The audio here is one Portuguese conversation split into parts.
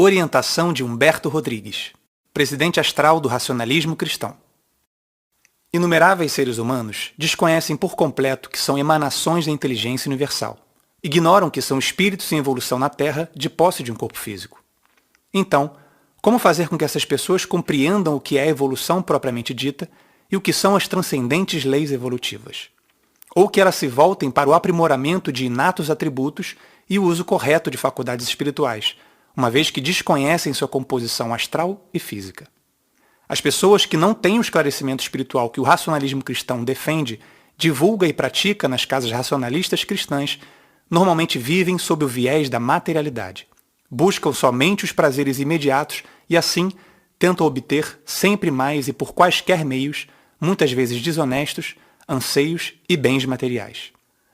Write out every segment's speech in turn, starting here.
Orientação de Humberto Rodrigues, presidente astral do racionalismo cristão. Inumeráveis seres humanos desconhecem por completo que são emanações da inteligência universal. Ignoram que são espíritos em evolução na Terra de posse de um corpo físico. Então, como fazer com que essas pessoas compreendam o que é a evolução propriamente dita e o que são as transcendentes leis evolutivas? Ou que elas se voltem para o aprimoramento de inatos atributos e o uso correto de faculdades espirituais, uma vez que desconhecem sua composição astral e física. As pessoas que não têm o esclarecimento espiritual que o racionalismo cristão defende, divulga e pratica nas casas racionalistas cristãs, normalmente vivem sob o viés da materialidade. Buscam somente os prazeres imediatos e, assim, tentam obter sempre mais e por quaisquer meios, muitas vezes desonestos, anseios e bens materiais.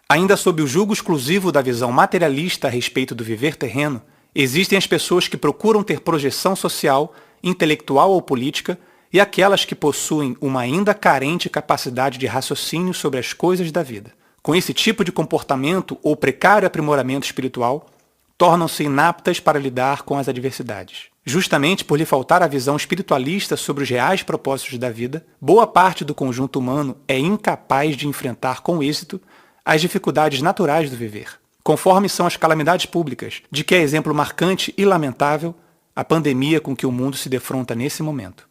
Ainda sob o jugo exclusivo da visão materialista a respeito do viver terreno, existem as pessoas que procuram ter projeção social, intelectual ou política, e aquelas que possuem uma ainda carente capacidade de raciocínio sobre as coisas da vida. Com esse tipo de comportamento ou precário aprimoramento espiritual, tornam-se inaptas para lidar com as adversidades. Justamente por lhe faltar a visão espiritualista sobre os reais propósitos da vida, boa parte do conjunto humano é incapaz de enfrentar com êxito as dificuldades naturais do viver, conforme são as calamidades públicas, de que é exemplo marcante e lamentável a pandemia com que o mundo se defronta nesse momento.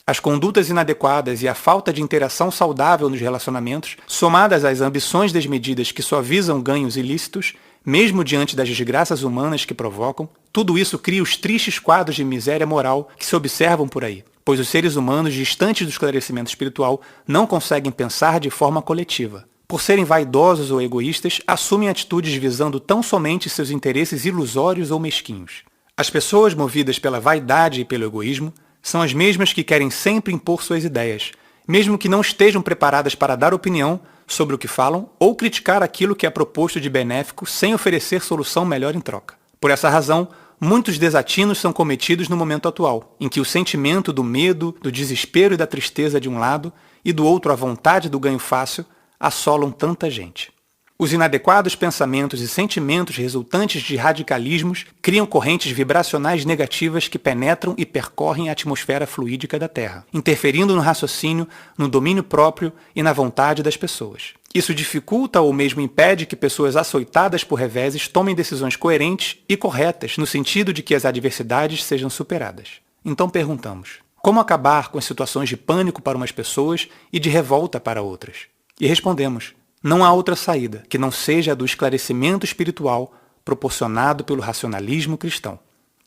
As condutas inadequadas e a falta de interação saudável nos relacionamentos, somadas às ambições desmedidas que só visam ganhos ilícitos, mesmo diante das desgraças humanas que provocam, tudo isso cria os tristes quadros de miséria moral que se observam por aí, pois os seres humanos distantes do esclarecimento espiritual não conseguem pensar de forma coletiva. Por serem vaidosos ou egoístas, assumem atitudes visando tão somente seus interesses ilusórios ou mesquinhos. As pessoas movidas pela vaidade e pelo egoísmo são as mesmas que querem sempre impor suas ideias, mesmo que não estejam preparadas para dar opinião sobre o que falam ou criticar aquilo que é proposto de benéfico sem oferecer solução melhor em troca. Por essa razão, muitos desatinos são cometidos no momento atual, em que o sentimento do medo, do desespero e da tristeza de um lado e do outro a vontade do ganho fácil assolam tanta gente. Os inadequados pensamentos e sentimentos resultantes de radicalismos criam correntes vibracionais negativas que penetram e percorrem a atmosfera fluídica da Terra, interferindo no raciocínio, no domínio próprio e na vontade das pessoas. Isso dificulta ou mesmo impede que pessoas açoitadas por reveses tomem decisões coerentes e corretas, no sentido de que as adversidades sejam superadas. Então perguntamos, como acabar com as situações de pânico para umas pessoas e de revolta para outras? E respondemos, não há outra saída que não seja a do esclarecimento espiritual proporcionado pelo racionalismo cristão,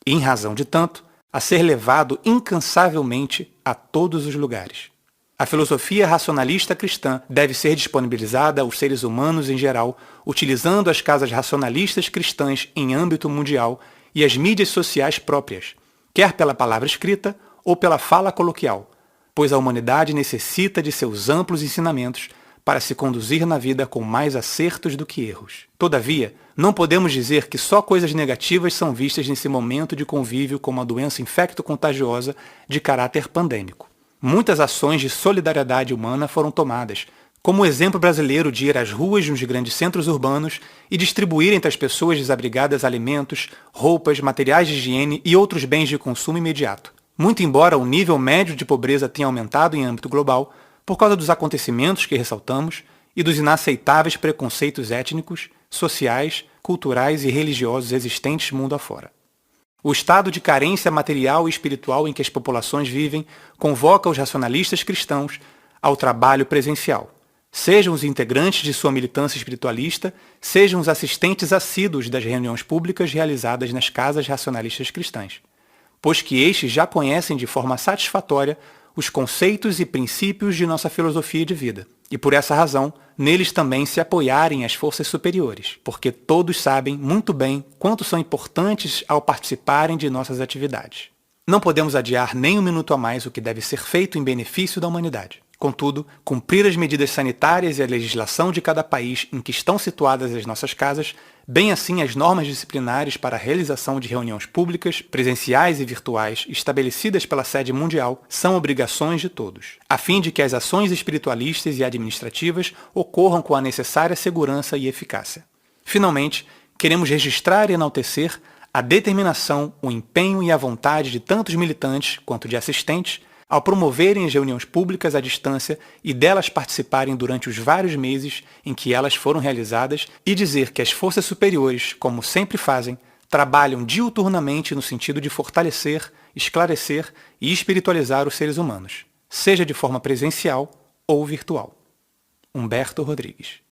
e, em razão de tanto, a ser levado incansavelmente a todos os lugares. A filosofia racionalista cristã deve ser disponibilizada aos seres humanos em geral, utilizando as casas racionalistas cristãs em âmbito mundial e as mídias sociais próprias, quer pela palavra escrita ou pela fala coloquial, pois a humanidade necessita de seus amplos ensinamentos para se conduzir na vida com mais acertos do que erros. Todavia, não podemos dizer que só coisas negativas são vistas nesse momento de convívio com uma doença infecto-contagiosa de caráter pandêmico. Muitas ações de solidariedade humana foram tomadas, como o exemplo brasileiro de ir às ruas nos grandes centros urbanos e distribuir entre as pessoas desabrigadas alimentos, roupas, materiais de higiene e outros bens de consumo imediato. Muito embora o nível médio de pobreza tenha aumentado em âmbito global, por causa dos acontecimentos que ressaltamos e dos inaceitáveis preconceitos étnicos, sociais, culturais e religiosos existentes mundo afora. O estado de carência material e espiritual em que as populações vivem convoca os racionalistas cristãos ao trabalho presencial, sejam os integrantes de sua militância espiritualista, sejam os assistentes assíduos das reuniões públicas realizadas nas casas racionalistas cristãs, pois que estes já conhecem de forma satisfatória os conceitos e princípios de nossa filosofia de vida, e por essa razão, neles também se apoiarem as forças superiores, porque todos sabem muito bem quanto são importantes ao participarem de nossas atividades. Não podemos adiar nem um minuto a mais o que deve ser feito em benefício da humanidade. Contudo, cumprir as medidas sanitárias e a legislação de cada país em que estão situadas as nossas casas, bem assim as normas disciplinares para a realização de reuniões públicas, presenciais e virtuais estabelecidas pela sede mundial, são obrigações de todos, a fim de que as ações espiritualistas e administrativas ocorram com a necessária segurança e eficácia. Finalmente, queremos registrar e enaltecer a determinação, o empenho e a vontade de tantos militantes quanto de assistentes ao promoverem as reuniões públicas à distância e delas participarem durante os vários meses em que elas foram realizadas e dizer que as forças superiores, como sempre fazem, trabalham diuturnamente no sentido de fortalecer, esclarecer e espiritualizar os seres humanos, seja de forma presencial ou virtual. Humberto Rodrigues.